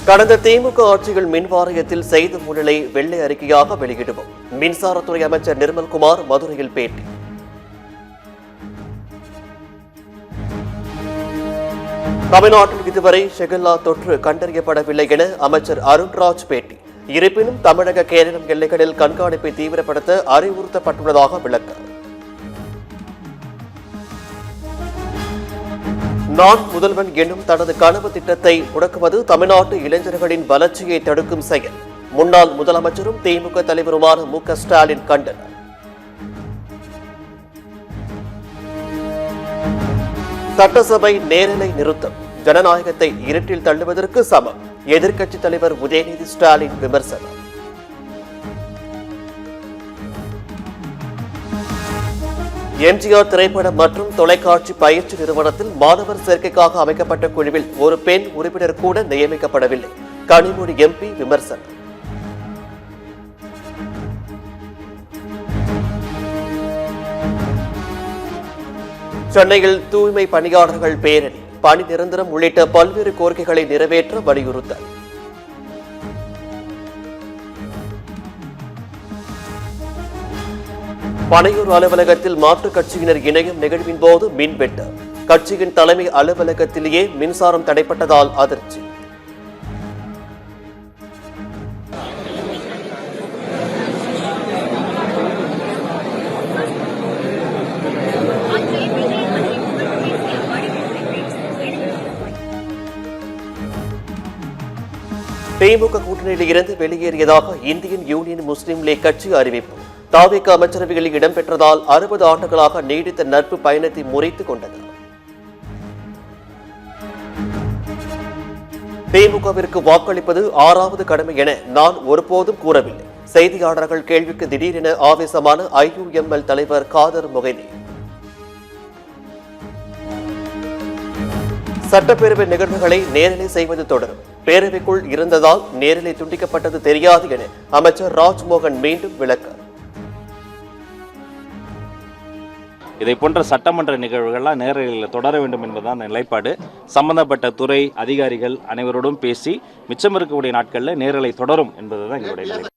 கடந்த திமுக ஆட்சியில் மின் வாரியத்தில் செய்த ஊழலை வெள்ளை அறிக்கையாக வெளியிடுவோம். மின்சாரத்துறை அமைச்சர் நிர்மல்குமார் மதுரையில் பேட்டி. தமிழ்நாட்டில் இதுவரை ஷெகல்லா தொற்று கண்டறியப்படவில்லை என அமைச்சர் அருண்ராஜ் பேட்டி. இருப்பினும் தமிழக கேரளம் எல்லைகளில் கண்காணிப்பை தீவிரப்படுத்த அறிவுறுத்தப்பட்டுள்ளதாக விளக்கம். நான் முதல்வன் என்னும் தனது கனவு திட்டத்தை முடக்குவது தமிழ்நாட்டு இளைஞர்களின் வளர்ச்சியை தடுக்கும் செயல். முன்னாள் முதலமைச்சரும் திமுக தலைவருமான மு.க.ஸ்டாலின் கண்டனம். சட்டசபை நேரலை நிறுத்தம் ஜனநாயகத்தை இருட்டில் தள்ளுவதற்கு சமம். எதிர்க்கட்சித் தலைவர் உதயநிதி ஸ்டாலின் விமர்சனம். எம்ஜிஆர் திரைப்படம் மற்றும் தொலைக்காட்சி பயிற்சி நிறுவனத்தில் மாணவர் சேர்க்கைக்காக அமைக்கப்பட்ட குழுவில் ஒரு பெண் உறுப்பினர் கூட நியமிக்கப்படவில்லை. கனிமொழி எம்பி விமர்சனம். சென்னையில் தூய்மை பணியாளர்கள் பேரணி, பணி நிரந்தரம் உள்ளிட்ட பல்வேறு கோரிக்கைகளை நிறைவேற்ற வலியுறுத்தல். பனையூர் அலுவலகத்தில் மாற்றுக் கட்சியினர் இணையும் நிகழ்வின் போது மின்வெட்டு. கட்சியின் தலைமை அலுவலகத்திலேயே மின்சாரம் தடைப்பட்டதால் அதிர்ச்சி. திமுக கூட்டணியில் இருந்து வெளியேறியதாக இந்தியன் யூனியன் முஸ்லீம் லீக் கட்சி அறிவிப்பு. தாவேக அமைச்சரவையில் இடம்பெற்றதால் 60 ஆண்டுகளாக நீடித்த நட்பு பயணத்தை முறித்துக் கொண்டது. திமுகவிற்கு வாக்களிப்பது 6வது கடமை என நான் ஒருபோதும் கூறவில்லை. செய்தியாளர்கள் கேள்விக்கு திடீரென ஆவேசமான IUML தலைவர் காதர் மொஹிதீன். சட்டப்பேரவை நிகழ்வுகளை நேரலை செய்வது தொடரும். பேரவைக்குள் இருந்ததால் நேரலை துண்டிக்கப்பட்டது தெரியாது என அமைச்சர் ராஜ்மோகன் மீண்டும் விளக்கம். இதை போன்ற சட்டமன்ற நிகழ்வுகள்லாம் நேரலையில் தொடர வேண்டும் என்பதுதான் நிலைப்பாடு. சம்பந்தப்பட்ட துறை அதிகாரிகள் அனைவரோடும் பேசி மிச்சம் இருக்கக்கூடிய நாட்களில் நேரலை தொடரும் என்பதுதான் எங்களுடைய நிலை.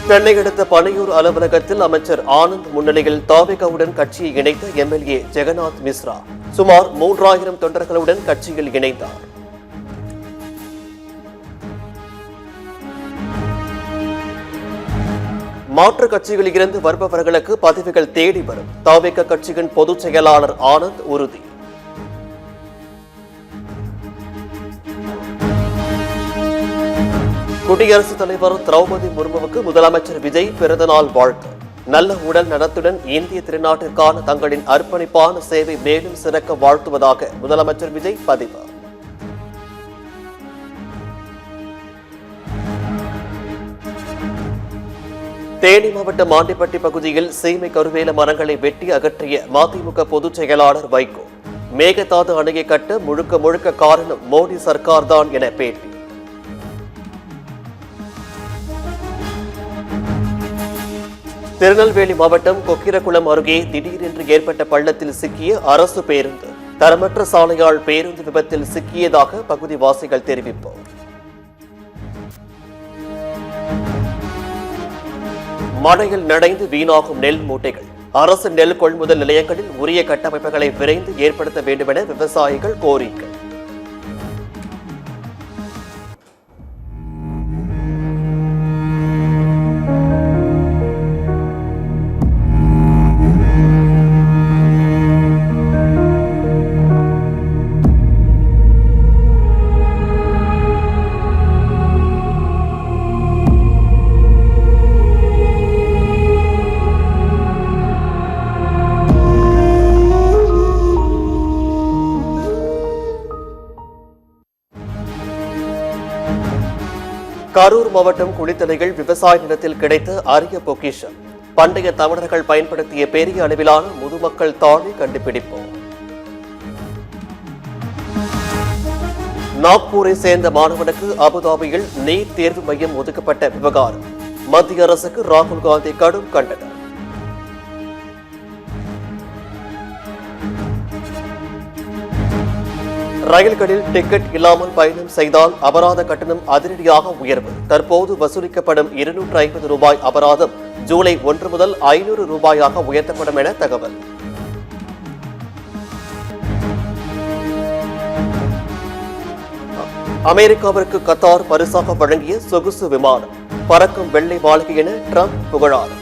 சென்னை அடுத்த பனையூர் அலுவலகத்தில் அமைச்சர் ஆனந்த் முன்னிலையில் தாவேகாவுடன் கட்சியை இணைத்த MLA ஜெகநாத் மிஸ்ரா சுமார் 3000 தொண்டர்களுடன் கட்சியில் இணைந்தார். மாற்றுக் கட்சிகளில் இருந்து வருபவர்களுக்கு பதவிகள் தேடி வரும். தாவேக கட்சியின் பொதுச் செயலாளர் ஆனந்த் உறுதி. குடியரசுத் தலைவர் திரௌபதி முர்முவுக்கு முதலமைச்சர் விஜய் பிறந்தநாள் வாழ்த்து. நல்ல உடல் நலத்துடன் இந்திய திருநாட்டிற்கான தங்களின் அர்ப்பணிப்பான சேவை மேலும் சிறக்க வாழ்த்துவதாக முதலமைச்சர் விஜய் பதிவு. தேனி மாவட்டம் ஆண்டிப்பட்டி பகுதியில் சீமை கருவேல மரங்களை வெட்டி அகற்றிய மதிமுக பொதுச் செயலாளர் வைகோ. மேகதாது அணையை கட்ட முழுக்க காரணம் மோடி சர்க்கார் தான் என பேட்டி. திருநெல்வேலி மாவட்டம் கொக்கிரகுளம் அருகே திடீரென்று ஏற்பட்ட பள்ளத்தில் சிக்கிய அரசு பேருந்து. தரமற்ற சாலையால் பேருந்து விபத்தில் சிக்கியதாக பகுதிவாசிகள் தெரிவிப்பு. மழையில் நனைந்து வீணாகும் நெல் மூட்டைகள். அரசு நெல் கொள்முதல் நிலையங்களில் உரிய கட்டமைப்புகளை விரைந்து ஏற்படுத்த வேண்டும் என விவசாயிகள் கோரிக்கை. கரூர் மாவட்டம் குளித்தலையில் விவசாய நிலத்தில் கிடைத்த அரிய பொக்கிஷம். பண்டைய தமிழர்கள் பயன்படுத்திய பெரிய அளவிலான முதுமக்கள் தாழை கண்டுபிடிப்பு. நாக்பூரை சேர்ந்த மாணவனுக்கு அபுதாபியில் நீட் தேர்வு மையம் ஒதுக்கப்பட்ட விவகாரம். மத்திய அரசுக்கு ராகுல் காந்தி கடும் கண்டனம். ரயில்களில் டிக்கெட் இல்லாமல் பயணம் செய்தால் அபராத கட்டணம் அதிரடியாக உயர்வு. தற்போது வசூலிக்கப்படும் 250 ரூபாய் அபராதம் ஜூலை 1 முதல் 500 ரூபாயாக உயர்த்தப்படும் என தகவல். அமெரிக்காவிற்கு கத்தார் பரிசாக வழங்கிய சொகுசு விமானம், பறக்கும் வெள்ளை மாளிகை என ட்ரம்ப் புகழாரம்.